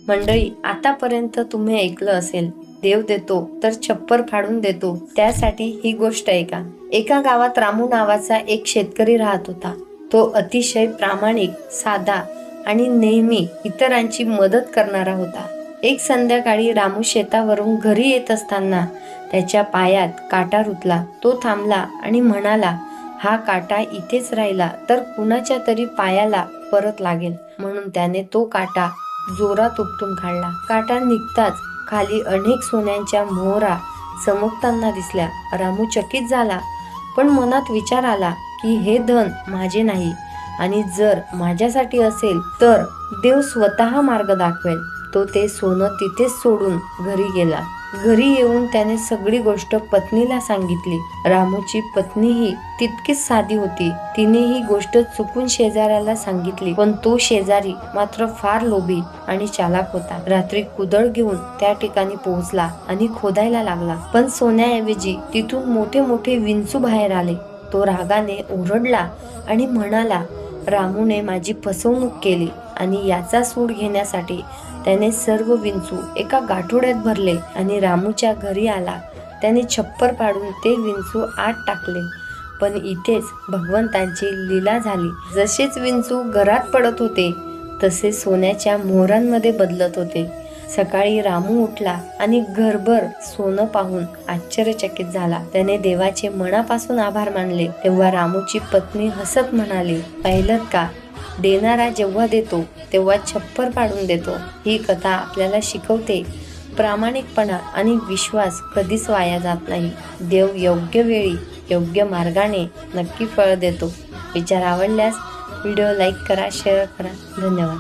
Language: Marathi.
मंडळी, आतापर्यंत तुम्ही ऐकलं असेल, देव देतो तर छप्पर फाडून देतो. त्यासाठी ही गोष्ट ऐका. एका गावात रामू नावाचा एक शेतकरी राहत होता. तो अतिशय प्रामाणिक, साधा आणि नेहमी इतरांची मदत करणारा होता. एक संध्याकाळी रामू शेतावरून घरी येत असताना त्याच्या पायात काटा रुतला. तो थांबला आणि म्हणाला, हा काटा इथेच राहिला तर कुणाच्या तरी पायाला परत लागेल. म्हणून त्याने तो काटा जोरात उपटून काढला. काटा निघताच खाली अनेक सोन्यांच्या मोहरा चमकताना दिसल्या. रामू चकित झाला, पण मनात विचार आला की हे धन माझे नाही आणि जर माझ्यासाठी असेल तर देव स्वतः मार्ग दाखवेल. तो ते सोनं तिथेच सोडून घरी गेला. घरी येऊन त्याने सगळी गोष्ट पत्नीला सांगितली. रामूची पत्नीही तितकीच साधी होती. तिने ही गोष्ट चुकून शेजाऱ्याला सांगितली, पण तो शेजारी मात्र फार लोभी आणि चालाक होता. रात्री कुदळ घेऊन त्या ठिकाणी पोहोचला आणि खोदायला लागला, पण सोन्याऐवजी तिथून मोठे मोठे विंचू बाहेर आले. तो रागाने ओरडला आणि म्हणाला, रामूने माझी फसवणूक केली. आणि याचा सूड घेण्यासाठी त्याने सर्व विंचू एका गाठोड्यात भरले आणि रामूच्या घरी आला. त्याने छप्पर पाडून ते विंचू आत टाकले. पण इथेच भगवंतांची लीला झाली. जसेच विंचू घरात पडत होते तसे सोन्याच्या मोहरांमध्ये बदलत होते. सकाळी रामू उठला आणि घरभर सोनं पाहून आश्चर्यचकित झाला. त्याने देवाचे मनापासून आभार मानले. तेव्हा रामूची पत्नी हसत म्हणाली, पाहिलं का, देणारा जेव्हा देतो तेव्हा छप्पर पाडून देतो. ही कथा आपल्याला शिकवते, प्रामाणिकपणा आणि विश्वास कधीच वाया जात नाही. देव योग्य वेळी योग्य मार्गाने नक्की फळ देतो. विचार आवडल्यास व्हिडिओ लाईक करा, शेअर करा. धन्यवाद.